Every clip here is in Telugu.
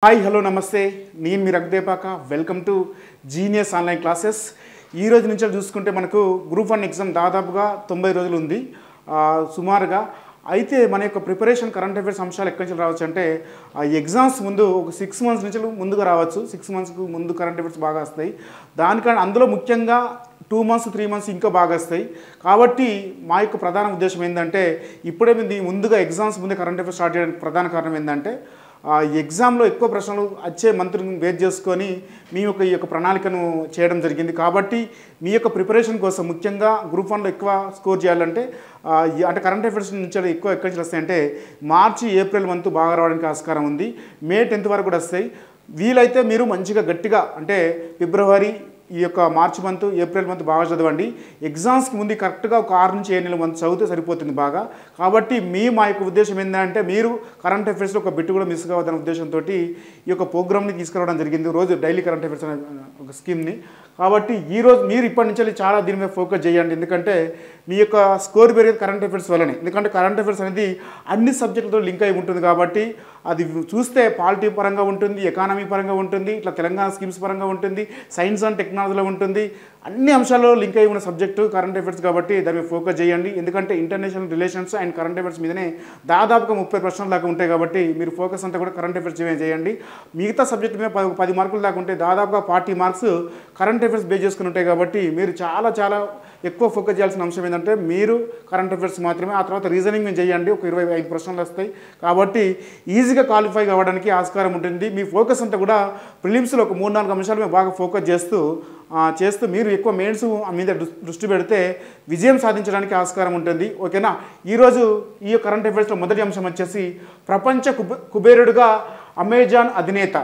హాయ్ హలో నమస్తే నేను మీ రఘుదేపాక welcome to genius online classes ఈ రోజు నుంచి చూసుకుంటే మనకు గ్రూప్ 1 ఎగ్జామ్ దాదాపుగా 90 రోజులు ఉంది సుమారుగా అయితే మన యొక్క ప్రిపరేషన్ కరెంట్ అఫైర్స్ అంశాలు ఎక్కడి నుంచి రావచ్చు అంటే ఎగ్జామ్స్ ముందు ఒక 6 మంత్స్ నుంచి ముందుగా రావచ్చు 6 మంత్స్కు ముందు కరెంట్ అఫైర్స్ బాగా వస్తాయి దానికన్నా అందులో ముఖ్యంగా 2 మంత్స్ 3 మంత్స్ ఇంకా బాగా వస్తాయి కాబట్టి మా యొక్క ప్రధాన ఉద్దేశం ఏంటంటే ఇప్పుడే ముందుగా ఎగ్జామ్స్ ముందే కరెంట్ అఫైర్స్ స్టార్ట్ చేయడానికి ప్రధాన కారణం ఏంటంటే ఎగ్జామ్లో ఎక్కువ ప్రశ్నలు వచ్చే మంత్రిని బేస్ చేసుకొని మీ యొక్క ప్రణాళికను చేయడం జరిగింది కాబట్టి మీ యొక్క ప్రిపరేషన్ కోసం ముఖ్యంగా గ్రూప్ 1లో ఎక్కువ స్కోర్ చేయాలంటే అంటే కరెంట్ అఫైర్స్ నుంచి ఎక్కువ ఎక్కడి నుంచి వస్తాయంటే మార్చి ఏప్రిల్ మంత్ బాగా రావడానికి ఆస్కారం ఉంది మే 10th వరకు కూడా వస్తాయి వీలైతే మీరు మంచిగా గట్టిగా అంటే ఫిబ్రవరి ఈ యొక్క మార్చి మంత్ ఏప్రిల్ మంత్ బాగా చదవండి ఎగ్జామ్స్కి ముందు కరెక్ట్గా ఒక 6 నుంచి 7 నెలల మంత్ చదివితే సరిపోతుంది బాగా కాబట్టి మా యొక్క ఉద్దేశం ఏంటంటే మీరు కరెంట్ అఫైర్స్లో ఒక బిట్ కూడా మిస్ కావద్దనే ఉద్దేశంతో ఈ యొక్క ప్రోగ్రామ్ని తీసుకురావడం జరిగింది రోజు డైలీ కరెంట్ అఫైర్స్ అనే ఒక స్కీమ్ని కాబట్టి ఈరోజు మీరు ఇప్పటి నుంచి చాలా దీని మీద ఫోకస్ చేయండి ఎందుకంటే మీ యొక్క స్కోర్ పెరిగేది కరెంట్ అఫైర్స్ వల్లనే ఎందుకంటే కరెంట్ అఫైర్స్ అనేది అన్ని సబ్జెక్టులతో లింక్ అయి ఉంటుంది కాబట్టి అది చూస్తే పాలిటీ పరంగా ఉంటుంది ఎకానమీ పరంగా ఉంటుంది ఇట్లా తెలంగాణ స్కీమ్స్ పరంగా ఉంటుంది సైన్స్ అండ్ టెక్నాలజీలో ఉంటుంది అన్ని అంశాల్లో లింక్ అయి ఉన్న సబ్జెక్టు కరెంట్ అఫైర్స్ కాబట్టి దాని మీద ఫోకస్ చేయండి ఎందుకంటే international relations and current affairs మీదనే దాదాపుగా 30 ప్రశ్నలు దాకా ఉంటాయి కాబట్టి మీరు ఫోకస్ అంతా కూడా కరెంట్ అఫైర్స్ చేయండి మిగతా సబ్జెక్ట్ మీద 10 మార్కులు దాకా ఉంటాయి దాదాపుగా 40 మార్క్స్ కరెంట్ అఫైర్స్ బేస్ చేసుకుని ఉంటాయి కాబట్టి మీరు చాలా ఎక్కువ ఫోకస్ చేయాల్సిన అంశం ఏంటంటే మీరు కరెంట్ అఫైర్స్ మాత్రమే ఆ తర్వాత రీజనింగ్ మేము చేయండి ఒక 25 ప్రశ్నలు వస్తాయి కాబట్టి ఈజీగా క్వాలిఫై కావడానికి ఆస్కారం ఉంటుంది మీ ఫోకస్ అంతా కూడా ప్రిలిమ్స్లో ఒక 3-4 అంశాలు మేము బాగా ఫోకస్ చేస్తూ మీరు ఎక్కువ మెయిన్స్ మీద దృష్టి పెడితే విజయం సాధించడానికి ఆస్కారం ఉంటుంది ఓకేనా ఈరోజు ఈ కరెంట్ అఫైర్స్లో మొదటి అంశం వచ్చేసి ప్రపంచ కుబేరుడుగా అమెజాన్ అధినేత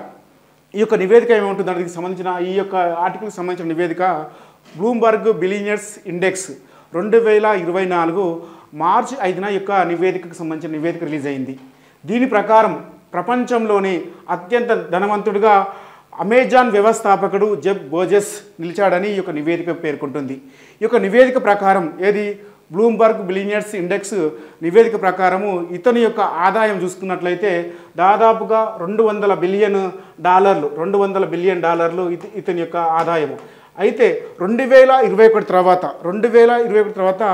ఈ యొక్క నివేదిక ఏముంటుంది దానికి సంబంధించిన ఈ యొక్క ఆర్టికల్కి సంబంధించిన నివేదిక బ్లూంబర్గ్ బిలియనర్స్ ఇండెక్స్ 2024 మార్చి 5న యొక్క నివేదికకు సంబంధించిన నివేదిక రిలీజ్ అయింది దీని ప్రకారం ప్రపంచంలోనే అత్యంత ధనవంతుడిగా అమెజాన్ వ్యవస్థాపకుడు జెఫ్ బెజోస్ నిలిచాడని ఈ యొక్క నివేదిక పేర్కొంటుంది ఈ యొక్క నివేదిక ప్రకారం ఏది బ్లూంబర్గ్ బిలియనర్స్ ఇండెక్స్ నివేదిక ప్రకారము ఇతని యొక్క ఆదాయం చూసుకున్నట్లయితే దాదాపుగా $200 బిలియన్ ఇతని యొక్క ఆదాయము అయితే 2021 తర్వాత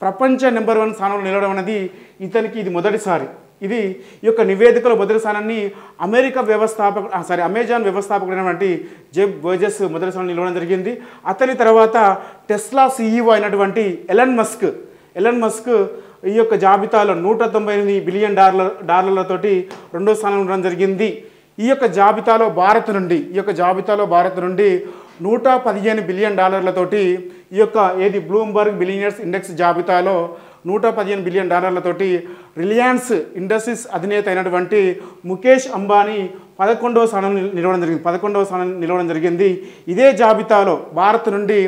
ప్రపంచ నెంబర్ 1 స్థానంలో నిలవడం అనేది ఇతనికి ఇది మొదటిసారి ఇది ఈ యొక్క నివేదికలో మొదటి స్థానాన్ని అమెజాన్ వ్యవస్థాపకుడైనటువంటి జెఫ్ బెజోస్ మొదటి స్థానంలో నిలవడం జరిగింది అతని తర్వాత టెస్లా CEO అయినటువంటి ఎలన్ మస్క్ ఈ యొక్క జాబితాలో $198 బిలియన్ డాలర్లతోటి రెండో స్థానంలో ఉండడం జరిగింది ఈ యొక్క జాబితాలో భారత్ నుండి $115 బిలియన్ ఈ యొక్క ఏది బ్లూంబర్గ్ బిలియనర్స్ ఇండెక్స్ జాబితాలో $115 బిలియన్ రిలయన్స్ ఇండస్ట్రీస్ అధినేత అయినటువంటి ముఖేష్ అంబానీ 11వ స్థానం నిలవడం జరిగింది ఇదే జాబితాలో భారత్ నుండి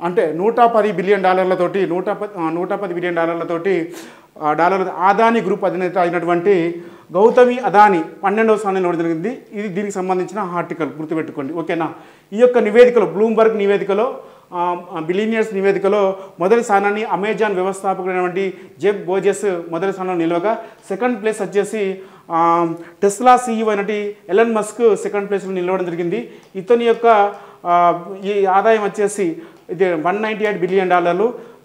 అంటే $110 బిలియన్ అదానీ గ్రూప్ అధినేత అయినటువంటి గౌతమి అదానీ 12వ స్థానంలో నిలవడం జరిగింది ఇది దీనికి సంబంధించిన ఆర్టికల్ గుర్తుపెట్టుకోండి ఓకేనా ఈ యొక్క నివేదికలో బ్లూంబర్గ్ నివేదికలో బిలియనర్స్ నివేదికలో మొదటి స్థానాన్ని అమెజాన్ వ్యవస్థాపకుడైనటువంటి జెఫ్ బెజోస్ మొదటి స్థానంలో నిలవగా సెకండ్ ప్లేస్ వచ్చేసి టెస్లా CEO అయినటువంటి ఎలన్ మస్క్ సెకండ్ ప్లేస్లో నిలవడం జరిగింది ఇతని యొక్క ఈ ఆదాయం వచ్చేసి ఇది $198 బిలియన్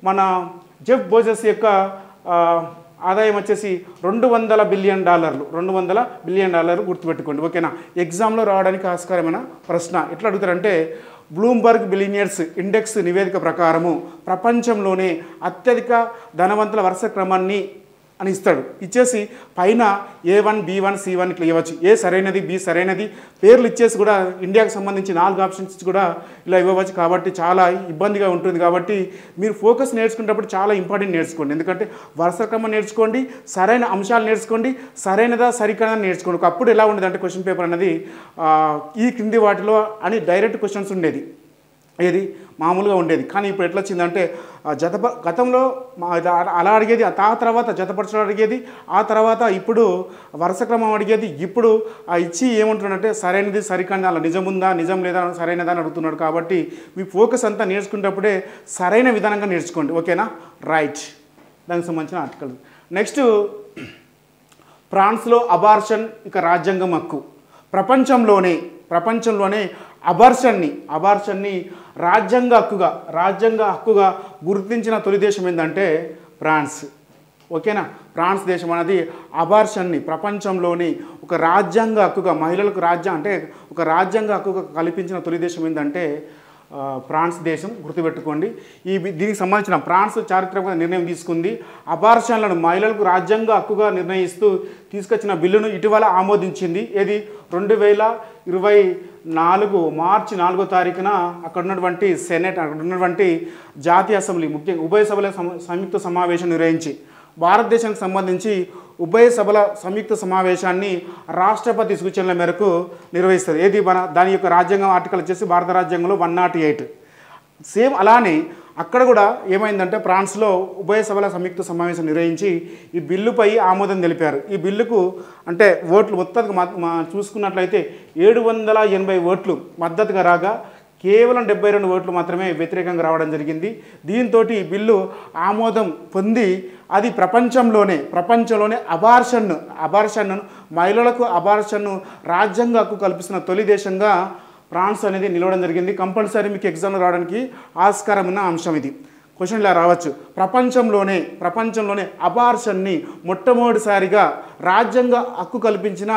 మన జెఫ్ బెజోస్ యొక్క ఆదాయం వచ్చేసి $200 బిలియన్ గుర్తుపెట్టుకోండి ఓకేనా ఎగ్జామ్లో రావడానికి ఆస్కారమైన ప్రశ్న ఎట్లా అడుగుతారంటే బ్లూంబర్గ్ బిలియనర్స్ ఇండెక్స్ నివేదిక ప్రకారము ప్రపంచంలోనే అత్యధిక ధనవంతుల వరుస క్రమాన్ని అని ఇస్తాడు ఇచ్చేసి పైన A1 B1 C1 ఇట్లా ఇవ్వచ్చు ఏ సరైనది బి సరైనది పేర్లు ఇచ్చేసి కూడా ఇండియాకి సంబంధించి 4 ఆప్షన్స్ కూడా ఇలా ఇవ్వవచ్చు కాబట్టి చాలా ఇబ్బందిగా ఉంటుంది కాబట్టి మీరు ఫోకస్ నేర్చుకునేటప్పుడు చాలా ఇంపార్టెంట్ నేర్చుకోండి ఎందుకంటే వరుస క్రమం నేర్చుకోండి సరైన అంశాలు నేర్చుకోండి సరైనదా సరికాదా నేర్చుకోండి ఒకప్పుడు ఎలా ఉండేది అంటే క్వశ్చన్ పేపర్ అనేది ఈ క్రింది వాటిలో అని డైరెక్ట్ క్వశ్చన్స్ ఉండేది ఏది మామూలుగా ఉండేది కానీ ఇప్పుడు ఎట్లా వచ్చిందంటే గతంలో అలా అడిగేది ఆ తర్వాత జతపరచడం అడిగేది ఆ తర్వాత ఇప్పుడు వరుస క్రమం అడిగేది ఇప్పుడు ఇచ్చి ఏమంటున్నాడంటే సరైనది సరికాని అలా నిజం ఉందా నిజం లేదా సరైనదా అని అడుగుతున్నాడు కాబట్టి మీ ఫోకస్ అంతా నేర్చుకునేటప్పుడే సరైన విధానంగా నేర్చుకోండి ఓకేనా రైట్ దానికి సంబంధించిన ఆర్టికల్ నెక్స్ట్ ఫ్రాన్స్లో అబార్షన్ ఇక రాజ్యాంగం హక్కు ప్రపంచంలోనే అబార్షన్ని రాజ్యాంగ హక్కుగా గుర్తించిన తొలి దేశం ఏంటంటే ఫ్రాన్స్. ఓకేనా, ఫ్రాన్స్ దేశం అనేది అబార్షన్ని ప్రపంచంలోని ఒక రాజ్యాంగ హక్కుగా మహిళలకు ఒక రాజ్యాంగ హక్కుగా కల్పించిన తొలి దేశం ఏంటంటే ఫ్రాన్స్ దేశం. గుర్తుపెట్టుకోండి. దీనికి సంబంధించిన ఫ్రాన్స్ చారిత్రక నిర్ణయం తీసుకుంది. అబార్షన్లను మహిళలకు రాజ్యాంగ హక్కుగా నిర్ణయిస్తూ తీసుకొచ్చిన బిల్లును ఇటీవల ఆమోదించింది. ఏది 2024 మార్చి 4వ తారీఖున అక్కడ ఉన్నటువంటి సెనెట్, అక్కడ ఉన్నటువంటి జాతీయ అసెంబ్లీ, ముఖ్యంగా ఉభయ సభల సంయుక్త సమావేశం నిర్వహించి భారతదేశానికి సంబంధించి ఉభయ సభల సంయుక్త సమావేశాన్ని రాష్ట్రపతి సూచనల మేరకు నిర్వహిస్తారు. ఏది దాని యొక్క రాజ్యాంగం ఆర్టికల్ వచ్చేసి భారత రాజ్యాంగంలో 108. సేమ్ అలానే అక్కడ కూడా ఏమైందంటే ఫ్రాన్స్లో ఉభయ సభల సంయుక్త సమావేశం నిర్వహించి ఈ బిల్లుపై ఆమోదం తెలిపారు. ఈ బిల్లుకు అంటే ఓట్లు మొత్తానికి చూసుకున్నట్లయితే 780 ఓట్లు మద్దతుగా రాగా కేవలం 72 ఓట్లు మాత్రమే వ్యతిరేకంగా రావడం జరిగింది. దీంతో ఈ బిల్లు ఆమోదం పొంది అది ప్రపంచంలోనే అబార్షన్ను మహిళలకు అబార్షన్ను రాజ్యాంగ హక్కు కల్పిస్తున్న తొలి దేశంగా ఫ్రాన్స్ అనేది నిలవడం జరిగింది. కంపల్సరీ మీకు ఎగ్జామ్లో రావడానికి ఆస్కారం ఉన్న అంశం ఇది. క్వశ్చన్ ఇలా రావచ్చు. ప్రపంచంలోనే అబార్షన్ని మొట్టమొదటిసారిగా రాజ్యాంగ హక్కు కల్పించిన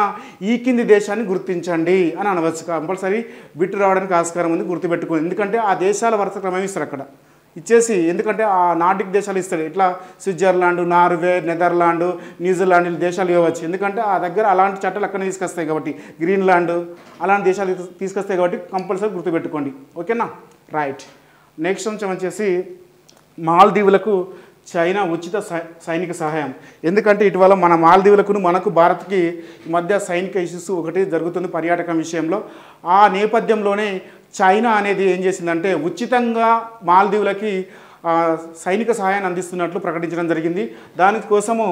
ఈ కింది దేశాన్ని గుర్తించండి అని అనవచ్చు. కంపల్సరీ బిట్టు రావడానికి ఆస్కారం ఉంది, గుర్తుపెట్టుకోండి. ఎందుకంటే ఆ దేశాల వరుస క్రమం ఇస్తారు అక్కడ ఇచ్చేసి, ఎందుకంటే ఆ నార్డిక్ దేశాలు ఇస్తాడు. ఇట్లా స్విట్జర్లాండ్, నార్వే, నెదర్లాండ్, న్యూజిలాండ్ దేశాలు ఇవ్వచ్చు. ఎందుకంటే ఆ దగ్గర అలాంటి చట్టాలు అక్కడ తీసుకొస్తాయి కాబట్టి, గ్రీన్లాండ్ అలాంటి దేశాలు తీసుకొస్తాయి కాబట్టి కంపల్సరీ గుర్తుపెట్టుకోండి. ఓకేనా, రైట్. నెక్స్ట్ అంశం వచ్చేసి మాల్దీవులకు చైనా ఉచిత సైనిక సహాయం. ఎందుకంటే ఇటీవల మన మాల్దీవులకును మనకు భారత్కి మధ్య సైనిక ఇష్యూస్ ఒకటి జరుగుతుంది పర్యాటకం విషయంలో. ఆ నేపథ్యంలోనే చైనా అనేది ఏం చేసిందంటే ఉచితంగా మాల్దీవులకి సైనిక సహాయాన్ని అందిస్తున్నట్లు ప్రకటించడం జరిగింది. దానికోసము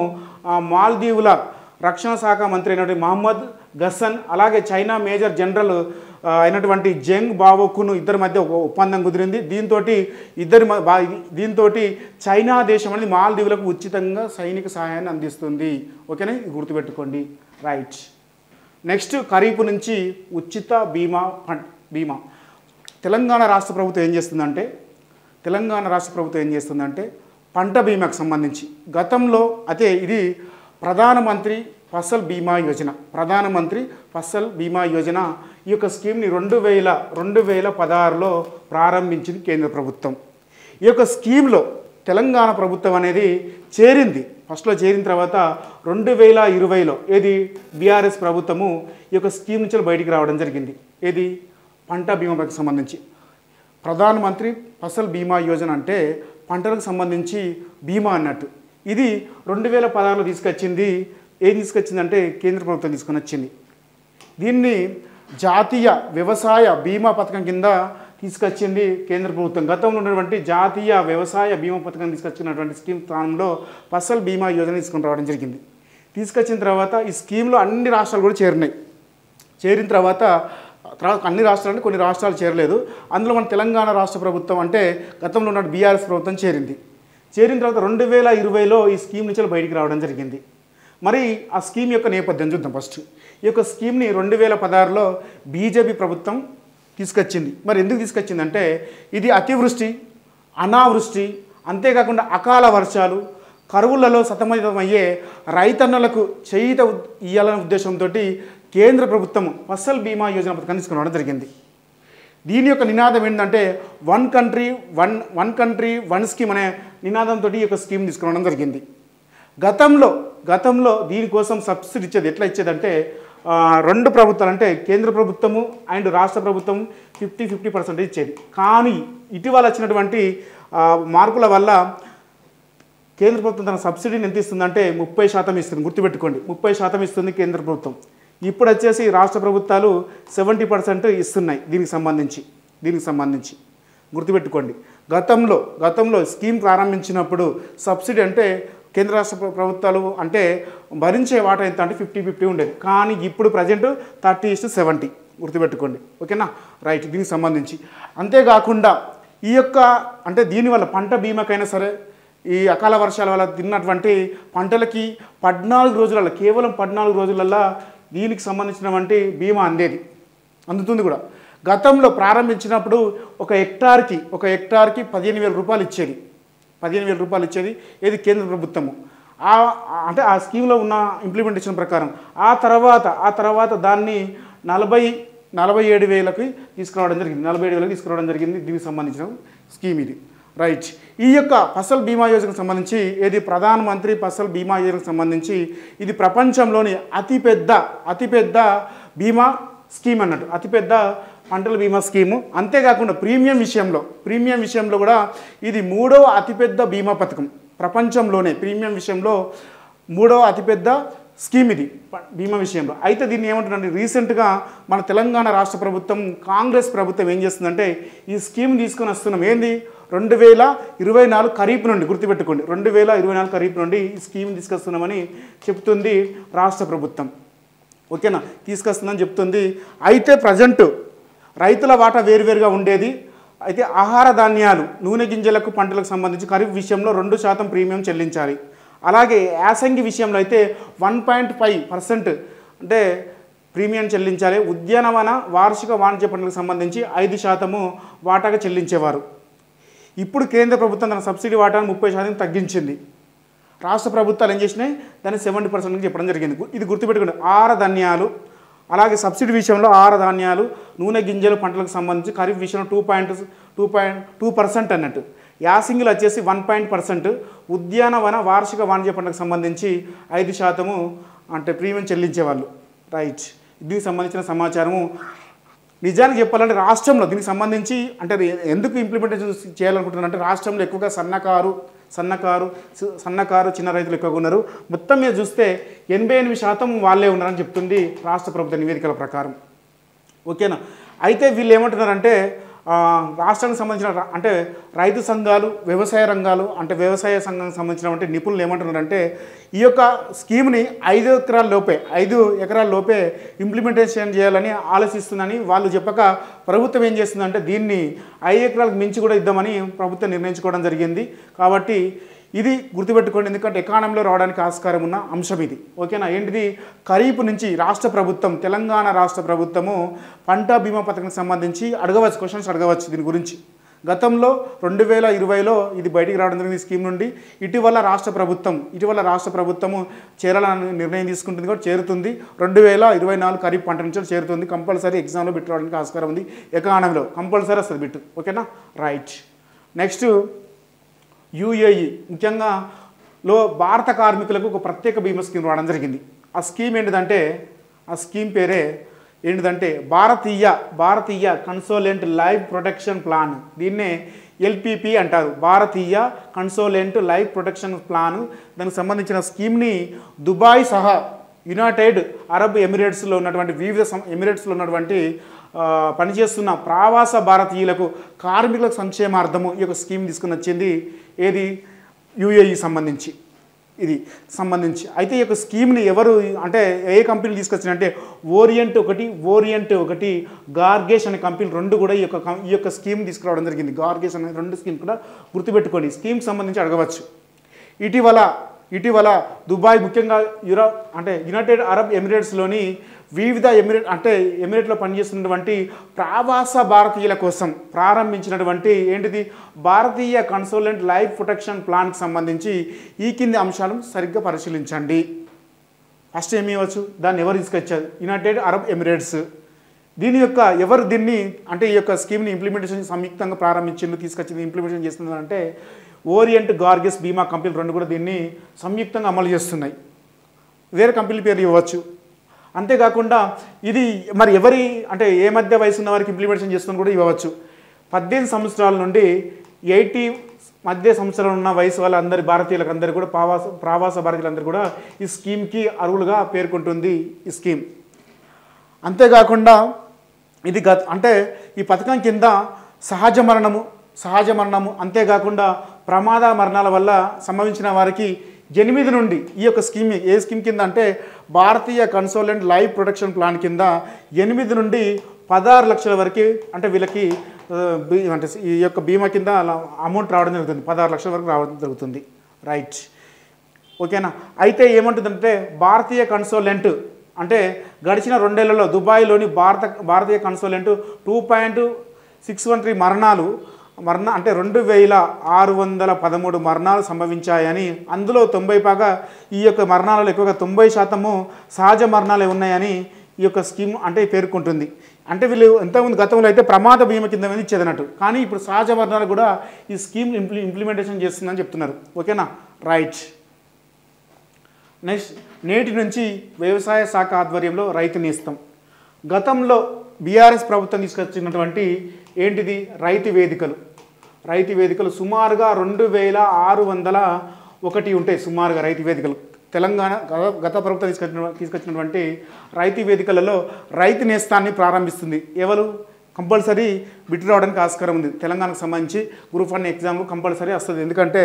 మాల్దీవుల రక్షణ శాఖ మంత్రి అయినటువంటి మహమ్మద్ గసన్ అలాగే చైనా మేజర్ జనరల్ అయినటువంటి జెంగ్ బావోకును ఇద్దరి మధ్య ఒక ఒప్పందం కుదిరింది. దీంతో చైనా దేశం అనేది మాల్దీవులకు ఉచితంగా సైనిక సహాయాన్ని అందిస్తుంది. ఓకేనా, ఇది గుర్తుపెట్టుకోండి. రైట్. నెక్స్ట్ ఖరీఫ్ నుంచి ఉచిత బీమా. తెలంగాణ రాష్ట్ర ప్రభుత్వం ఏం చేస్తుందంటే పంట బీమాకు సంబంధించి గతంలో అయితే ఇది ప్రధానమంత్రి ఫసల్ బీమా యోజన ఈ యొక్క స్కీమ్ని 2016లో ప్రారంభించింది కేంద్ర ప్రభుత్వం. ఈ యొక్క స్కీమ్లో తెలంగాణ ప్రభుత్వం అనేది చేరింది. ఫస్ట్లో చేరిన తర్వాత 2020లో ఏది బీఆర్ఎస్ ప్రభుత్వము ఈ యొక్క స్కీమ్ నుంచి బయటికి రావడం జరిగింది. ఏది పంట బీమాకి సంబంధించి ప్రధానమంత్రి ఫసల్ బీమా యోజన అంటే పంటలకు సంబంధించి బీమా అన్నట్టు. ఇది 2016లో తీసుకొచ్చిందంటే కేంద్ర ప్రభుత్వం తీసుకొని వచ్చింది. దీన్ని జాతీయ వ్యవసాయ బీమా పథకం కింద తీసుకొచ్చింది కేంద్ర ప్రభుత్వం. గతంలో ఉన్నటువంటి జాతీయ వ్యవసాయ బీమా పథకం తీసుకొచ్చినటువంటి స్కీమ్ స్థానంలో ఫసల్ బీమా యోజన తీసుకొని రావడం జరిగింది. తీసుకొచ్చిన తర్వాత ఈ స్కీమ్లో అన్ని రాష్ట్రాలు కూడా చేరిన తర్వాత అన్ని రాష్ట్రాలు అంటే కొన్ని రాష్ట్రాలు చేరలేదు. అందులో మన తెలంగాణ రాష్ట్ర ప్రభుత్వం అంటే గతంలో ఉన్న బీఆర్ఎస్ ప్రభుత్వం చేరిన తర్వాత 2020లో ఈ స్కీమ్ నుంచి బయటికి రావడం జరిగింది. మరి ఆ స్కీమ్ యొక్క నేపథ్యం చూద్దాం. ఫస్ట్ ఈ యొక్క స్కీమ్ని 2016లో బీజేపీ ప్రభుత్వం తీసుకొచ్చింది. మరి ఎందుకు తీసుకొచ్చిందంటే ఇది అతివృష్టి, అనావృష్టి, అంతేకాకుండా అకాల వర్షాలు, కరువులలో సతమతమయ్యే రైతన్నలకు చేయూత ఇవ్వాలనే ఉద్దేశంతో కేంద్ర ప్రభుత్వం ఫసల్ బీమా యోజన పథకాన్ని తీసుకురావడం జరిగింది. దీని యొక్క నినాదం ఏంటంటే వన్ కంట్రీ వన్ స్కీమ్ అనే నినాదంతో ఈ యొక్క స్కీమ్ తీసుకురావడం జరిగింది. గతంలో దీనికోసం సబ్సిడీ ఇచ్చేది. ఎట్లా ఇచ్చేదంటే రెండు ప్రభుత్వాలు అంటే కేంద్ర ప్రభుత్వము అండ్ రాష్ట్ర ప్రభుత్వం 50-50% ఇచ్చేది. కానీ ఇటీవల వచ్చినటువంటి మార్పుల వల్ల కేంద్ర ప్రభుత్వం తన సబ్సిడీని ఎంత ఇస్తుందంటే 30% ఇస్తుంది. గుర్తుపెట్టుకోండి, 30% ఇస్తుంది కేంద్ర ప్రభుత్వం. ఇప్పుడు వచ్చేసి రాష్ట్ర ప్రభుత్వాలు 70% ఇస్తున్నాయి దీనికి సంబంధించి గుర్తుపెట్టుకోండి. గతంలో స్కీమ్ ప్రారంభించినప్పుడు సబ్సిడీ అంటే కేంద్ర రాష్ట్ర ప్రభుత్వాలు అంటే భరించే వాటా ఎంత అంటే 50-50 ఉండేది. కానీ ఇప్పుడు ప్రజెంట్ 30:70 గుర్తుపెట్టుకోండి. ఓకేనా, రైట్. దీనికి సంబంధించి అంతేకాకుండా ఈ యొక్క అంటే దీనివల్ల పంట బీమాకైనా సరే ఈ అకాల వర్షాల వల్ల తిన్నటువంటి పంటలకి 14 రోజులలో కేవలం 14 రోజులలో దీనికి సంబంధించినటువంటి బీమా అందుతుంది కూడా. గతంలో ప్రారంభించినప్పుడు ఒక హెక్టార్కి 15,000 రూపాయలు ఇచ్చేది. 15,000 రూపాయలు ఇచ్చేది ఏది కేంద్ర ప్రభుత్వము. అంటే ఆ స్కీమ్లో ఉన్న ఇంప్లిమెంటేషన్ ప్రకారం ఆ తర్వాత దాన్ని 47,000కి తీసుకురావడం జరిగింది. దీనికి సంబంధించిన స్కీమ్ ఇది. రైట్. ఈ యొక్క ఫసల్ బీమా యోజనకు సంబంధించి ఏది ప్రధాన మంత్రి ఫసల్ బీమా యోజనకు సంబంధించి ఇది ప్రపంచంలోని అతిపెద్ద బీమా స్కీమ్ అన్నట్టు, అతిపెద్ద పంటల బీమా స్కీము. అంతేకాకుండా ప్రీమియం విషయంలో కూడా ఇది 3వ అతిపెద్ద బీమా పథకం ప్రపంచంలోనే. ప్రీమియం విషయంలో 3వ అతిపెద్ద స్కీమ్ ఇది బీమా విషయంలో. అయితే దీన్ని ఏమంటున్నారంటే రీసెంట్గా మన తెలంగాణ రాష్ట్ర ప్రభుత్వం కాంగ్రెస్ ప్రభుత్వం ఏం చేస్తుందంటే ఈ స్కీమ్ తీసుకొని వస్తున్నాం. ఏంది 2024 ఖరీఫ్ నుండి, గుర్తుపెట్టుకోండి, 2024 ఖరీఫ్ నుండి ఈ స్కీమ్ తీసుకొస్తున్నామని చెప్తుంది రాష్ట్ర ప్రభుత్వం. ఓకేనా, తీసుకొస్తుందని చెప్తుంది. అయితే ప్రజెంట్ రైతుల వాటా వేరువేరుగా ఉండేది. అయితే ఆహార ధాన్యాలు, నూనె గింజలకు, పంటలకు సంబంధించి ఖరీఫ్ విషయంలో 2% ప్రీమియం చెల్లించాలి. అలాగే యాసంగి విషయంలో అయితే 1.5% అంటే ప్రీమియం చెల్లించాలి. ఉద్యానవన, వార్షిక వాణిజ్య పంటలకు సంబంధించి 5% వాటాగా చెల్లించేవారు. ఇప్పుడు కేంద్ర ప్రభుత్వం తన సబ్సిడీ వాటాను 30% తగ్గించింది. రాష్ట్ర ప్రభుత్వాలు ఏం చేసినాయి, దాన్ని 70% చెప్పడం జరిగింది. ఇది గుర్తుపెట్టుకోండి. ఆహార ధాన్యాలు, అలాగే సబ్సిడీ విషయంలో ఆహార ధాన్యాలు, నూనె గింజలు, పంటలకు సంబంధించి ఖరీఫ్ విషయంలో 2% అన్నట్టు. యాసింగిలు వచ్చేసి 1% ఉద్యానవన, వార్షిక వాణిజ్య పంటలకు సంబంధించి 5% అంటే ప్రీమియం చెల్లించేవాళ్ళు. రైట్. దీనికి సంబంధించిన సమాచారము నిజానికి చెప్పాలంటే రాష్ట్రంలో దీనికి సంబంధించి అంటే ఎందుకు ఇంప్లిమెంటేషన్ చేయాలనుకుంటున్నారంటే రాష్ట్రంలో ఎక్కువగా సన్నకారు చిన్న రైతులు ఎక్కువగా ఉన్నారు. మొత్తం మీద చూస్తే 88% వాళ్ళే ఉన్నారని చెప్తుంది రాష్ట్ర ప్రభుత్వ నివేదికల ప్రకారం. ఓకేనా. అయితే వీళ్ళు ఏమంటున్నారంటే రాష్ట్రానికి సంబంధించిన అంటే రైతు సంఘాలు, వ్యవసాయ రంగాలు అంటే వ్యవసాయ సంఘానికి సంబంధించినటువంటి నిపుణులు ఏమంటున్నారంటే ఈ యొక్క స్కీమ్ని 5 ఎకరాల లోపే ఇంప్లిమెంటేషన్ చేయాలని ఆలోచిస్తుందని వాళ్ళు చెప్పక ప్రభుత్వం ఏం చేస్తుందంటే దీన్ని 5 ఎకరాలకు మించి కూడా ఇద్దామని ప్రభుత్వం నిర్ణయించుకోవడం జరిగింది. కాబట్టి ఇది గుర్తుపెట్టుకోండి, ఎందుకంటే ఎకానమీలో రావడానికి ఆస్కారం ఉన్న అంశం ఇది. ఓకేనా. ఏంటిది, ఖరీఫ్ నుంచి రాష్ట్ర ప్రభుత్వం, తెలంగాణ రాష్ట్ర ప్రభుత్వము పంట బీమా పథకానికి సంబంధించి క్వశ్చన్స్ అడగవచ్చు దీని గురించి. గతంలో 2020లో ఇది బయటికి రావడం జరిగింది స్కీమ్ నుండి. ఇటీవల రాష్ట్ర ప్రభుత్వము చేరాలని నిర్ణయం తీసుకుంటుంది కూడా చేరుతుంది. 2024 ఖరీఫ్ పంట నుంచి చేరుతుంది. కంపల్సరీ ఎగ్జామ్లో బిట్ రావడానికి ఆస్కారం ఉంది. ఎకానమీలో కంపల్సరీ వస్తుంది బిట్. ఓకేనా. రైట్. నెక్స్ట్ UAE ముఖ్యంగా భారత కార్మికులకు ఒక ప్రత్యేక బీమా స్కీమ్ రావడం జరిగింది. ఆ స్కీమ్ ఏంటిదంటే పేరే ఏంటిదంటే భారతీయ కన్సోలెంట్ లైఫ్ ప్రొటెక్షన్ ప్లాన్. దీన్నే LPP అంటారు, భారతీయ కన్సోలెంట్ లైఫ్ ప్రొటెక్షన్ ప్లాన్. దానికి సంబంధించిన స్కీమ్ని దుబాయ్ సహా యునైటెడ్ అరబ్ ఎమిరేట్స్లో ఉన్నటువంటి వివిధ ఎమిరేట్స్లో ఉన్నటువంటి పనిచేస్తున్న ప్రవాస భారతీయులకు, కార్మికులకు సంక్షేమార్థము ఈ యొక్క స్కీమ్ తీసుకుని వచ్చింది. ఏది, UAE సంబంధించి. అయితే ఈ యొక్క స్కీమ్ని ఎవరు అంటే ఏ కంపెనీలు తీసుకొచ్చారంటే ఓరియంట్ ఒకటి గార్గేష్ అనే కంపెనీ 2 కూడా ఈ యొక్క స్కీమ్ తీసుకురావడం జరిగింది. గార్గేష్ అనే 2 స్కీమ్ కూడా గుర్తుపెట్టుకోండి. స్కీమ్ సంబంధించి అడగవచ్చు. ఇటీవల దుబాయ్, ముఖ్యంగా యునైటెడ్ అరబ్ ఎమిరేట్స్లోని వివిధ ఎమిరేట్లో పనిచేస్తున్నటువంటి ప్రవాస భారతీయుల కోసం ప్రారంభించినటువంటి ఏంటిది భారతీయ కన్సోలెంట్ లైఫ్ ప్రొటెక్షన్ ప్లాన్కి సంబంధించి ఈ కింది అంశాలను సరిగ్గా పరిశీలించండి. ఫస్ట్ ఏమి ఇవ్వచ్చు, దాన్ని ఎవరు తీసుకొచ్చారు, యునైటెడ్ అరబ్ ఎమిరేట్స్. దీని యొక్క ఎవరు దీన్ని అంటే ఈ యొక్క స్కీమ్ని ఇంప్లిమెంటేషన్ సంయుక్తంగా ప్రారంభించింది, తీసుకొచ్చింది, ఇంప్లిమెంటేషన్ చేస్తుంది అంటే ఓరియంట్ గార్గెస్ బీమా కంపెనీ 2 కూడా దీన్ని సంయుక్తంగా అమలు చేస్తున్నాయి. వేరే కంపెనీ పేర్లు ఇవ్వచ్చు. అంతేకాకుండా ఇది మరి ఎవరి అంటే ఏ మధ్య వయసు ఉన్న వారికి ఇంప్లిమెంటేషన్ చేస్తుంది కూడా ఇవ్వచ్చు. 18 సంవత్సరాల నుండి 80 మధ్య సంవత్సరాలు ఉన్న వయసు వాళ్ళందరి భారతీయులకు అందరూ కూడా ప్రవాస భారతీయులందరూ కూడా ఈ స్కీమ్కి అర్హులుగా పేర్కొంటుంది ఈ స్కీమ్. అంతేకాకుండా ఇది అంటే ఈ పథకం కింద సహజ మరణము అంతేకాకుండా ప్రమాద మరణాల వల్ల సంభవించిన వారికి 8 నుండి ఈ యొక్క స్కీమ్ ఏ స్కీమ్ కింద అంటే భారతీయ కన్సోలెంట్ లైఫ్ ప్రొటెక్షన్ ప్లాన్ కింద 8 నుండి 16 లక్షల వరకు అంటే వీళ్ళకి అంటే ఈ యొక్క బీమా కింద అమౌంట్ రావడం జరుగుతుంది. 16 లక్షల వరకు రావడం జరుగుతుంది. రైట్. ఓకేనా. అయితే ఏమంటుందంటే భారతీయ కన్సోలెంట్ అంటే గడిచిన 2 ఏళ్లలో దుబాయ్లోని భారతీయ కన్సోలెంట్ 2.613 అంటే 2613 మరణాలు సంభవించాయని, అందులో 90 పైగా ఈ యొక్క మరణాలలో ఎక్కువగా 90% సహజ మరణాలే ఉన్నాయని ఈ యొక్క స్కీమ్ అంటే పేర్కొంటుంది. అంటే వీళ్ళు ఎంతమంది గతంలో అయితే ప్రమాద బీమా కింద మీద ఇచ్చేదన్నట్టు, కానీ ఇప్పుడు సహజ మరణాలు కూడా ఈ స్కీమ్ ఇంప్లిమెంటేషన్ చేస్తుందని చెప్తున్నారు. ఓకేనా, రైట్. నెక్స్ట్, నేటి నుంచి వ్యవసాయ శాఖ ఆధ్వర్యంలో రైతు నేస్తం. గతంలో బీఆర్ఎస్ ప్రభుత్వం తీసుకొచ్చినటువంటి ఏంటిది రైతు వేదికలు సుమారుగా 2601 ఉంటాయి సుమారుగా రైతు వేదికలు. తెలంగాణ గత ప్రభుత్వం తీసుకొచ్చినటువంటి రైతు వేదికలలో రైతు నేస్తాన్ని ప్రారంభిస్తుంది. ఎవరు కంపల్సరీ బిట్ రావడానికి ఆస్కారం ఉంది. తెలంగాణకు సంబంధించి గ్రూప్ 1 ఎగ్జామ్ కంపల్సరీ వస్తుంది. ఎందుకంటే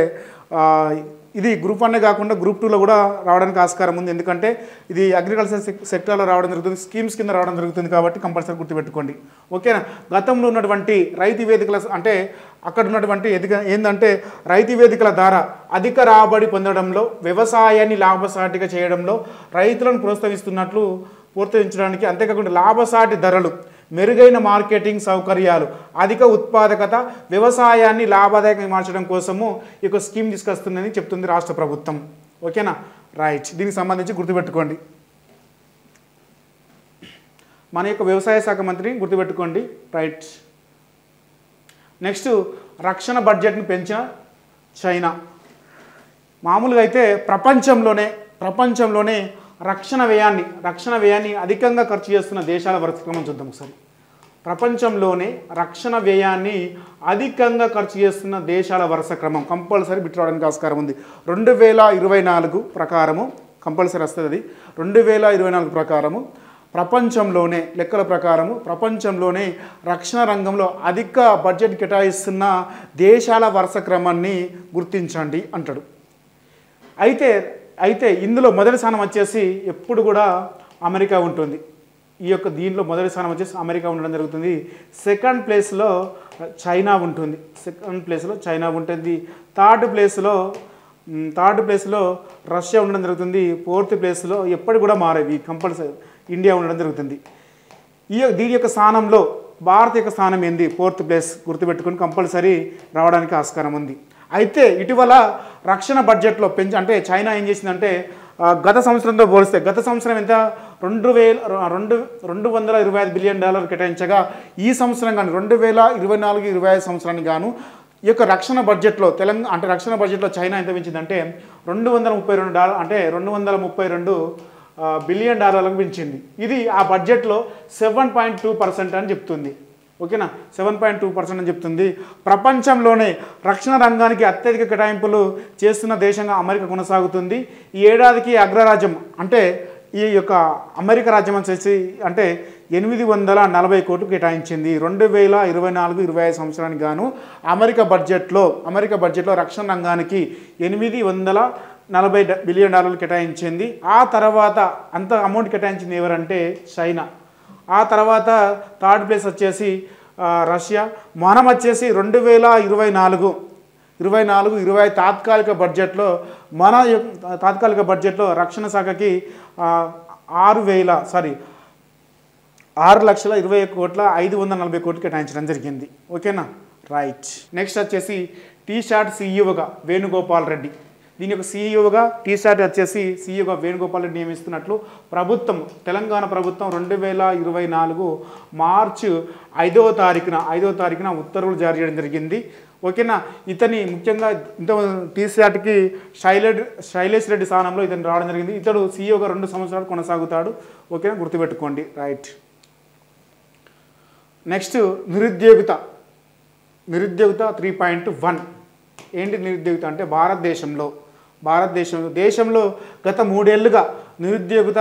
ఇది గ్రూప్ 1 కాకుండా గ్రూప్ 2లో కూడా రావడానికి ఆస్కారం ఉంది. ఎందుకంటే ఇది అగ్రికల్చర్ సెక్టర్లో రావడం జరుగుతుంది, స్కీమ్స్ కింద రావడం జరుగుతుంది కాబట్టి కంపల్సరీ గుర్తుపెట్టుకోండి. ఓకేనా. గతంలో ఉన్నటువంటి రైతు వేదికల అంటే అక్కడ ఉన్నటువంటి ఏంటంటే రైతు వేదికల ద్వారా అధిక రాబడి పొందడంలో, వ్యవసాయాన్ని లాభసాటిగా చేయడంలో రైతులను ప్రోత్సహించడానికి, అంతేకాకుండా లాభసాటి ధరలు, మెరుగైన మార్కెటింగ్ సౌకర్యాలు, అధిక ఉత్పాదకత, వ్యవసాయాన్ని లాభదాయకంగా మార్చడం కోసము ఈ యొక్క స్కీమ్ తీసుకొస్తుందని చెప్తుంది రాష్ట్ర ప్రభుత్వం. ఓకేనా, రైట్. దీనికి సంబంధించి గుర్తుపెట్టుకోండి. మన యొక్క వ్యవసాయ శాఖ మంత్రిని గుర్తుపెట్టుకోండి. రైట్. నెక్స్ట్, రక్షణ బడ్జెట్ను పెంచిన చైనా. మామూలుగా అయితే ప్రపంచంలోనే రక్షణ వ్యయాన్ని అధికంగా ఖర్చు చేస్తున్న దేశాల వరుస క్రమం చూద్దాం ఒకసారి. ప్రపంచంలోనే రక్షణ వ్యయాన్ని అధికంగా ఖర్చు చేస్తున్న దేశాల వరుస క్రమం కంపల్సరీ బిట్ రావడానికి ఆస్కారం ఉంది. 2024 ప్రకారము కంపల్సరీ వస్తుంది. అది 2024 ప్రకారము లెక్కల ప్రకారము ప్రపంచంలోనే రక్షణ రంగంలో అధిక బడ్జెట్ కేటాయిస్తున్న దేశాల వరుస క్రమాన్ని గుర్తించండి అంటాడు. అయితే ఇందులో మొదటి స్థానం వచ్చేసి ఎప్పుడు కూడా అమెరికా ఉంటుంది. దీంట్లో మొదటి స్థానం వచ్చేసి అమెరికా ఉండడం జరుగుతుంది. సెకండ్ ప్లేస్లో చైనా ఉంటుంది. థర్డ్ ప్లేస్లో రష్యా ఉండడం జరుగుతుంది. ఫోర్త్ ప్లేస్లో ఎప్పటి కూడా మారేవి కంపల్సరీ ఇండియా ఉండడం జరుగుతుంది. దీని యొక్క స్థానంలో భారత్ యొక్క స్థానం ఏంది? Fourth place. గుర్తుపెట్టుకుని కంపల్సరీ రావడానికి ఆస్కారం ఉంది. అయితే ఇటీవల రక్షణ బడ్జెట్లో అంటే చైనా ఏం చేసిందంటే గత సంవత్సరంతో పోలిస్తే గత సంవత్సరం ఎంత $225 బిలియన్ కేటాయించగా ఈ సంవత్సరం కానీ 2024-25 సంవత్సరానికి గాను ఈ యొక్క రక్షణ బడ్జెట్లో రక్షణ బడ్జెట్లో చైనా ఎంత పెంచిందంటే $232 అంటే $232 బిలియన్ పెంచింది. ఇది ఆ బడ్జెట్లో 7.2% అని చెప్తుంది. ఓకేనా, 7.2% అని చెప్తుంది. ప్రపంచంలోనే రక్షణ రంగానికి అత్యధిక కేటాయింపులు చేస్తున్న దేశంగా అమెరికా కొనసాగుతుంది. ఈ ఏడాదికి అగ్రరాజ్యం అంటే ఈ యొక్క అమెరికా రాజ్యం వచ్చేసి అంటే 840 కోట్లు కేటాయించింది. 2024-25 సంవత్సరానికి గాను అమెరికా బడ్జెట్లో రక్షణ రంగానికి $840 బిలియన్ కేటాయించింది. ఆ తర్వాత అంత అమౌంట్ కేటాయించింది ఎవరంటే చైనా. ఆ తర్వాత థర్డ్ ప్లేస్ వచ్చేసి రష్యా. మనం వచ్చేసి 2024-25 తాత్కాలిక బడ్జెట్లో రక్షణ శాఖకి 6,21,540 కోట్లు కేటాయించడం జరిగింది. ఓకేనా, రైట్. నెక్స్ట్ వచ్చేసి టీశాట్ సీఈఓగా వేణుగోపాల్ రెడ్డి. దీని యొక్క సీఈఓగా టీశాట్ వచ్చేసి సీఈఓగా వేణుగోపాల్ రెడ్డి నియమిస్తున్నట్లు తెలంగాణ ప్రభుత్వం 2024 మార్చి 5వ తారీఖున ఉత్తర్వులు జారీ చేయడం జరిగింది. ఓకేనా, ఇతని ముఖ్యంగా టీశాట్కి శైలేష్ రెడ్డి స్థానంలో ఇతను రావడం జరిగింది. ఇతడు సీఈఓగా 2 సంవత్సరాలు కొనసాగుతాడు. ఓకేనా, గుర్తుపెట్టుకోండి. రైట్. నెక్స్ట్, నిరుద్యోగిత 3.1. ఏంటి నిరుద్యోగిత అంటే దేశంలో గత 3 ఏళ్లుగా నిరుద్యోగిత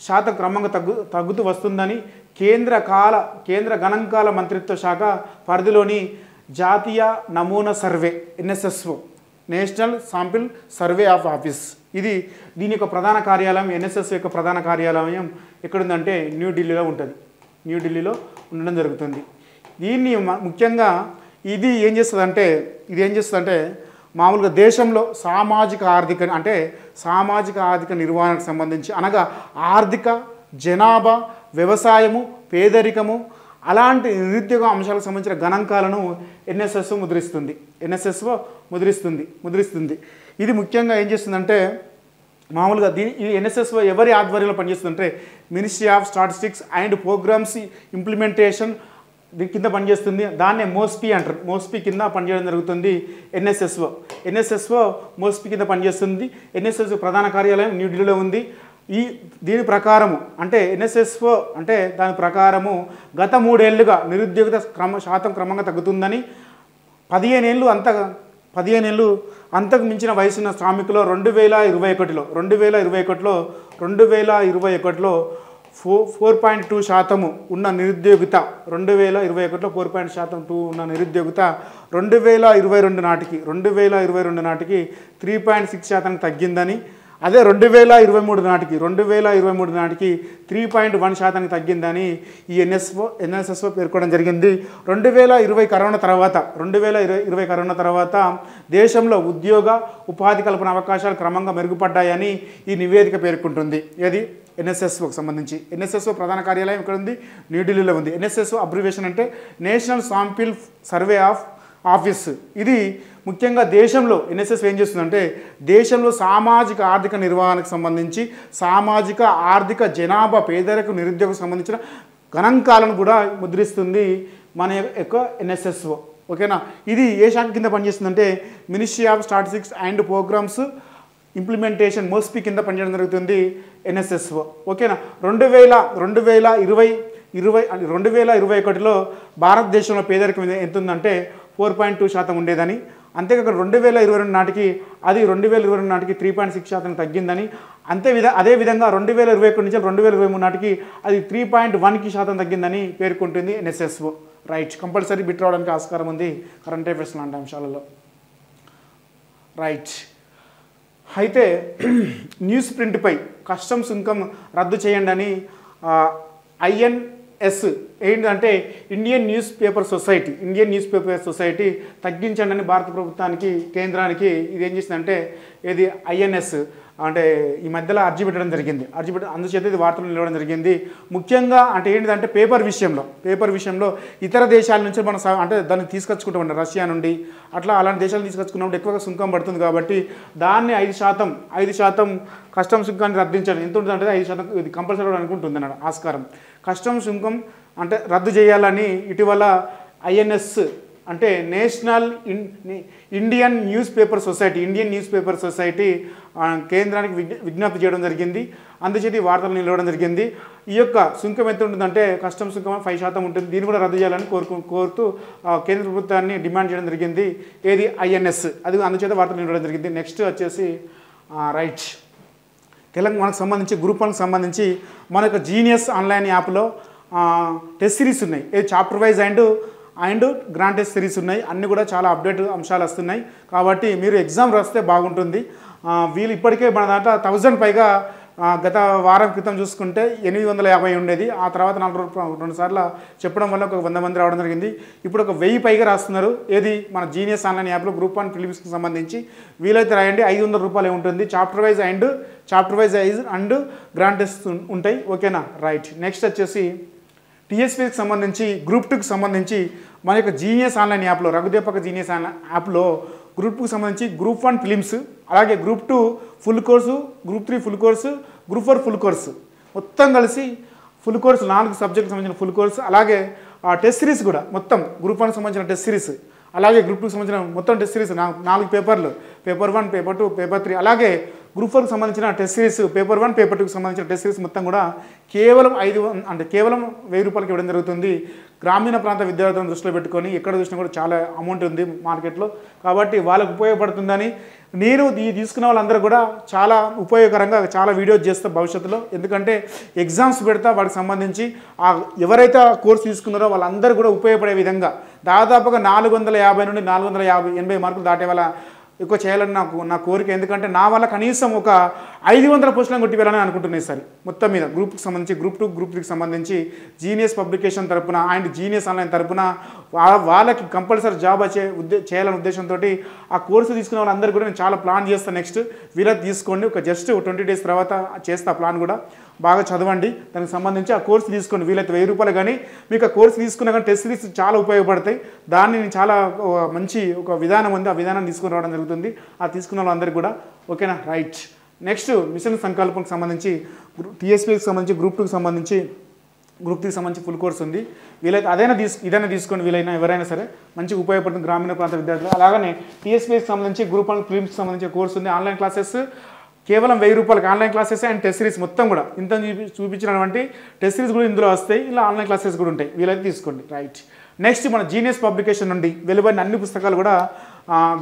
శాతం క్రమంగా తగ్గుతూ వస్తుందని కేంద్ర గణాంకాల మంత్రిత్వ శాఖ పరిధిలోని జాతీయ నమూనా survey NSSO national sample survey of office దీని యొక్క ప్రధాన కార్యాలయం NSSO యొక్క ప్రధాన కార్యాలయం ఎక్కడుందంటే న్యూఢిల్లీలో ఉండడం జరుగుతుంది. దీన్ని ముఖ్యంగా ఇది ఏం చేస్తుందంటే మామూలుగా దేశంలో సామాజిక ఆర్థిక నిర్వహణకు సంబంధించి అనగా ఆర్థిక జనాభా, వ్యవసాయము, పేదరికము అలాంటి నిరుద్యోగ అంశాలకు సంబంధించిన గణాంకాలను ఎన్ఎస్ఎస్ఓ ముద్రిస్తుంది. ఇది ముఖ్యంగా ఏం చేస్తుందంటే మామూలుగా ఈ ఎన్ఎస్ఎస్ఓ ఎవరి ఆధ్వర్యంలో పనిచేస్తుందంటే ministry of statistics and programmes implementation దీని కింద పనిచేస్తుంది. దాన్నే మోస్పీ అంటారు. మోస్పీ కింద పనిచేయడం జరుగుతుంది ఎన్ఎస్ఎస్ఓ మోస్పీ కింద పనిచేస్తుంది. ఎన్ఎస్ఎస్ఓ ప్రధాన కార్యాలయం న్యూఢిల్లీలో ఉంది. దీని ప్రకారము అంటే ఎన్ఎస్ఎస్ఓ అంటే దాని ప్రకారము గత 3 ఏళ్లుగా నిరుద్యోగిత శాతం క్రమంగా తగ్గుతుందని, 15 ఏళ్ళు అంతకు మించిన వయసున్న శ్రామికులు 2021లో 4.2% ఉన్న నిరుద్యోగిత 2021లో 4.2% ఉన్న నిరుద్యోగిత 2022 నాటికి 3.6% తగ్గిందని, అదే 2023 నాటికి 3.1% తగ్గిందని ఈ ఎన్ఎస్ఎస్ఓ పేర్కొనడం జరిగింది. 2020 కరోనా తర్వాత దేశంలో ఉద్యోగ ఉపాధి కల్పన అవకాశాలు క్రమంగా మెరుగుపడ్డాయని ఈ నివేదిక పేర్కొంటుంది. ఏది ఎన్ఎస్ఎస్ఓకి సంబంధించి. ఎన్ఎస్ఎస్ఓ ప్రధాన కార్యాలయం ఇక్కడ ఉంది, న్యూఢిల్లీలో ఉంది. ఎన్ఎస్ఎస్ఓ అబ్రివేషన్ అంటే నేషనల్ శాంపిల్ సర్వే ఆఫీస్. ఇది ముఖ్యంగా దేశంలో ఎన్ఎస్ఎస్ ఏం చేస్తుందంటే దేశంలో సామాజిక ఆర్థిక నిర్వహణకు సంబంధించి సామాజిక ఆర్థిక జనాభా పేదరిక నిరుద్యోగం సంబంధించిన గణాంకాలను కూడా ముద్రిస్తుంది మన యొక్క ఎన్ఎస్ఎస్ఓ. ఓకేనా. ఇది ఏ శాఖ కింద పనిచేస్తుందంటే ministry of statistics and programmes implementation MOSPI కింద పనిచేయడం జరుగుతుంది ఎన్ఎస్ఎస్ఓ. ఓకేనా. 2021లో భారతదేశంలో పేదరికం ఎంత ఉందంటే 4.2% ఉండేదని, అంతేకాక 2022 నాటికి 3.6% తగ్గిందని, అదేవిధంగా 2021 నుంచి 2023 నాటికి అది 3.1% తగ్గిందని పేర్కొంటుంది ఎన్ఎస్ఎస్ఓ. రైట్. కంపల్సరీ బిట్ రావడానికి ఆస్కారం ఉంది కరెంట్ అఫైర్స్ లాంటి అంశాలలో. రైట్. అయితే న్యూస్ ప్రింట్పై కస్టమ్స్ సుంకం రద్దు చేయండి అని ఐఎన్ఎస్ ఏంటంటే ఇండియన్ న్యూస్ పేపర్ సొసైటీ తగ్గించండి అని భారత ప్రభుత్వానికి కేంద్రానికి ఇది ఏం చేసిందంటే ఇది ఐఎన్ఎస్ అంటే ఈ మధ్యలో అర్జీ పెట్టడం జరిగింది. అందుచేత ఇది వార్తలు నిలవడం జరిగింది. ముఖ్యంగా అంటే ఏంటంటే పేపర్ విషయంలో ఇతర దేశాల నుంచి మనం అంటే దాన్ని తీసుకొచ్చుకుంటూ ఉంటాం, రష్యా నుండి అట్లా అలాంటి దేశాలను తీసుకొచ్చుకున్నప్పుడు ఎక్కువగా సుంకం పడుతుంది కాబట్టి దాన్ని 5% కస్టమ్ సుంకాన్ని రద్దించండి. ఎంత ఉంటుందంటే 5% ఇది కంపల్సరీ అనుకుంటుంది అన్నాడు ఆస్కారం. కస్టమ్ సుంకం అంటే రద్దు చేయాలని ఇటీవల ఐఎన్ఎస్ అంటే national Indian news paper society కేంద్రానికి విజ్ఞప్తి చేయడం జరిగింది. అందుచేత ఈ వార్తలు నిలవడం జరిగింది. ఈ యొక్క సుంకం ఎంత ఉంటుందంటే కస్టమ్ సుంకం 5% ఉంటుంది. దీన్ని కూడా రద్దు చేయాలని కోరుతూ కేంద్ర ప్రభుత్వాన్ని డిమాండ్ చేయడం జరిగింది. ఏది ఐఎన్ఎస్. అది అందుచేత వార్తలు నిలవడం జరిగింది. నెక్స్ట్ వచ్చేసి రైట్ మనకు సంబంధించి గ్రూప్ 1కి సంబంధించి మన యొక్క జీనియస్ ఆన్లైన్ యాప్లో టెస్ట్ సిరీస్ ఉన్నాయి. Chapter wise and grand test series ఉన్నాయి. అన్నీ కూడా చాలా అప్డేట్ అంశాలు వస్తున్నాయి కాబట్టి మీరు ఎగ్జామ్ రాస్తే బాగుంటుంది. వీళ్ళు ఇప్పటికే మన దాంట్లో 1000 పైగా గత వారం క్రితం చూసుకుంటే 850 ఉండేది. ఆ తర్వాత 2 సార్లు చెప్పడం వల్ల ఒక 100 మంది రావడం జరిగింది. ఇప్పుడు ఒక 1000 పైగా రాస్తున్నారు. ఏది మన జీనియస్ ఆన్లైన్ యాప్లో గ్రూప్ 1 ప్రిలిమ్స్కి సంబంధించి వీలైతే రాయండి. 500 రూపాయలు ఉంటుంది. Chapter wise and grand test ఉంటాయి. ఓకేనా. రైట్. నెక్స్ట్ వచ్చేసి టీఎస్పీకి సంబంధించి గ్రూప్ 2కి సంబంధించి మన యొక్క జీనియస్ ఆన్లైన్ యాప్లో రఘుదేపక జీనియస్ ఆన్లైన్ యాప్లో గ్రూప్ 2కి సంబంధించి గ్రూప్ 1 ఫిలిమ్స్, అలాగే group 2 full course, group 3 full course, group 4 full course మొత్తం కలిసి ఫుల్ కోర్సు 4 సబ్జెక్ట్కి సంబంధించిన ఫుల్ కోర్సు, అలాగే టెస్ట్ సిరీస్ కూడా మొత్తం గ్రూప్ 1కి సంబంధించిన టెస్ట్ సిరీస్, అలాగే గ్రూప్ 2కి సంబంధించిన మొత్తం టెస్ట్ సిరీస్ 4 పేపర్లు, పేపర్ 1, పేపర్ 2, పేపర్ 3, అలాగే గ్రూప్ 4కి సంబంధించిన టెస్ట్ సిరీస్ పేపర్ 1, పేపర్ 2కి సంబంధించిన టెస్ట్ సిరీస్ మొత్తం కూడా కేవలం 1000 రూపాయలకి ఇవ్వడం జరుగుతుంది. గ్రామీణ ప్రాంత విద్యార్థులను దృష్టిలో పెట్టుకొని ఎక్కడ చూసినా కూడా చాలా అమౌంట్ ఉంది మార్కెట్లో కాబట్టి వాళ్ళకు ఉపయోగపడుతుందని నేను తీసుకున్న వాళ్ళందరూ కూడా చాలా ఉపయోగకరంగా చాలా వీడియోస్ చేస్తా భవిష్యత్తులో. ఎందుకంటే ఎగ్జామ్స్ పెడతా వాటికి సంబంధించి ఎవరైతే ఆ కోర్సు తీసుకున్నారో వాళ్ళందరూ కూడా ఉపయోగపడే విధంగా దాదాపుగా 450 నుండి 480 మార్కులు దాటే వాళ్ళ ఎక్కువ చేయాలని నా కోరిక. ఎందుకంటే నా వల్ల కనీసం ఒక 500 పోస్టులను కొట్టి వెళ్ళాలని అనుకుంటున్నాయి సార్. మొత్తం మీద గ్రూప్కి సంబంధించి గ్రూప్ 2, గ్రూప్ 3కి సంబంధించి జీనియస్ పబ్లికేషన్ తరపున అండ్ జీనియస్ ఆన్లైన్ తరపున వాళ్ళకి కంపల్సరీ జాబ్ చేయాలనే ఉద్దేశంతో ఆ కోర్సు తీసుకున్న వాళ్ళందరూ కూడా నేను చాలా ప్లాన్ చేస్తాను. నెక్స్ట్ వీళ్ళకి తీసుకోండి. ఒక జస్ట్ 20 డేస్ తర్వాత చేస్తా ప్లాన్ కూడా. బాగా చదవండి, దానికి సంబంధించి ఆ కోర్సు తీసుకోండి. వీలైతే ₹1000 కానీ మీకు ఆ కోర్సు తీసుకున్నా కానీ టెస్ట్ సిరీస్ చాలా ఉపయోగపడతాయి. దాన్ని నేను చాలా మంచి ఒక విధానం ఉంది, ఆ విధానం తీసుకుని రావడం జరుగుతుంది. ఆ తీసుకున్న వాళ్ళందరికీ కూడా ఓకేనా, రైట్. నెక్స్ట్ మిషన్ సంకల్పంకి సంబంధించి టీఎస్పీకి సంబంధించి గ్రూప్ 2కి సంబంధించి గ్రూప్ 3కి సంబంధించి ఫుల్ కోర్స్ ఉంది. వీలైతే ఇదైనా తీసుకోండి, వీలైనా ఎవరైనా సరే మంచిగా ఉపయోగపడుతుంది గ్రామీణ ప్రాంత విద్యార్థులు. అలాగనే టీఎస్పీకి సంబంధించి గ్రూప్ 1 ఫిలిమ్స్కి సంబంధించిన కోర్స్ ఉంది. ఆన్లైన్ క్లాసెస్ కేవలం ₹1000 online classes and test series మొత్తం కూడా ఇంత చూపించినటువంటి టెస్ట్ సిరీస్ కూడా ఇందులో వస్తాయి. ఇలా ఆన్లైన్ క్లాసెస్ కూడా ఉంటాయి, వీలైతే తీసుకోండి, రైట్. నెక్స్ట్ మన జీనియస్ పబ్లికేషన్ నుండి వెలువడిన అన్ని పుస్తకాలు కూడా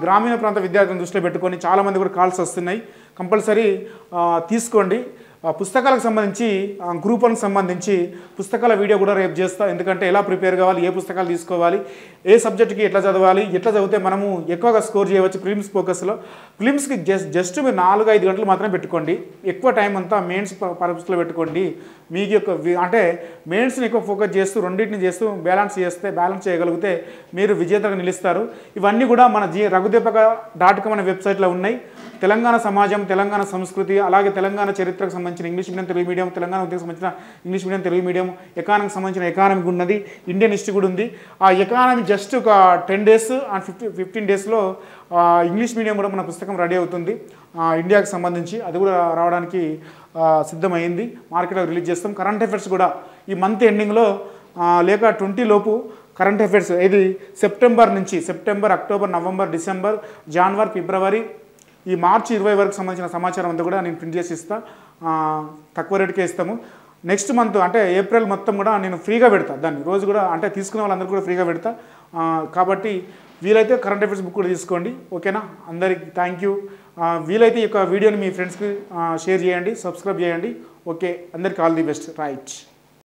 గ్రామీణ ప్రాంత విద్యార్థులను దృష్టిలో పెట్టుకొని చాలామంది కూడా కాల్స్ వస్తున్నాయి, కంపల్సరీ తీసుకోండి. పుస్తకాలకు సంబంధించి గ్రూప్ 1కి సంబంధించి పుస్తకాల వీడియో కూడా రేపు చేస్తా. ఎందుకంటే ఎలా ప్రిపేర్ కావాలి, ఏ పుస్తకాలు తీసుకోవాలి, ఏ సబ్జెక్ట్కి ఎట్లా చదవాలి, ఎట్లా చదివితే మనము ఎక్కువగా స్కోర్ చేయవచ్చు ప్రిలిమ్స్ ఫోకస్లో. ప్రిలిమ్స్కి జస్ట్ మీరు 4-5 గంటలు మాత్రమే పెట్టుకోండి, ఎక్కువ టైం అంతా మెయిన్స్ పర్పస్లో పెట్టుకోండి. మీకు యొక్క అంటే మెయిన్స్ని ఎక్కువ ఫోకస్ చేస్తూ రెండింటిని చేస్తూ బ్యాలెన్స్ చేయగలిగితే మీరు విజేతగా నిలుస్తారు. ఇవన్నీ కూడా మన raghudeepaka.com అనే వెబ్సైట్లో ఉన్నాయి. తెలంగాణ సమాజం, తెలంగాణ సంస్కృతి, అలాగే తెలంగాణ చరిత్రకు సంబంధించిన English medium Telugu medium, Telangana ఉద్యోగం సంబంధించిన ఇంగ్లీష్ మీడియం తెలుగు మీడియం, ఎకానమీకి సంబంధించిన ఎకానమీ ఉన్నది, ఇండియన్ హిస్టరీ కూడా ఉంది. ఆ ఎకానమీ జస్ట్ ఒక 10 days అండ్ 15 daysలో ఇంగ్లీష్ మీడియం కూడా మన పుస్తకం రెడీ అవుతుంది ఇండియాకి సంబంధించి. అది కూడా రావడానికి సిద్ధమైంది, మార్కెట్లో రిలీజ్ చేస్తాం. కరెంట్ అఫైర్స్ కూడా ఈ మంత్ ఎండింగ్లో లేక 20 లోపు కరెంట్ అఫైర్స్ ఇది సెప్టెంబర్, అక్టోబర్, నవంబర్, డిసెంబర్, జనవరి, ఫిబ్రవరి, ఈ మార్చి 20 వరకు సంబంధించిన సమాచారం అంతా కూడా నేను ప్రింట్ చేసి ఇస్తా, తక్కువ రేటుకే ఇస్తాము. నెక్స్ట్ మంత్ అంటే ఏప్రిల్ మొత్తం కూడా నేను ఫ్రీగా పెడతా, దాన్ని రోజు కూడా అంటే తీసుకునే వాళ్ళందరూ కూడా ఫ్రీగా పెడతా. కాబట్టి వీలైతే కరెంట్ అఫైర్స్ బుక్ కూడా తీసుకోండి, ఓకేనా. అందరికి థ్యాంక్ యూ. వీలైతే ఈ యొక్క వీడియోని మీ ఫ్రెండ్స్కి షేర్ చేయండి, సబ్స్క్రైబ్ చేయండి. ఓకే, అందరికి ఆల్ ది బెస్ట్, రైట్.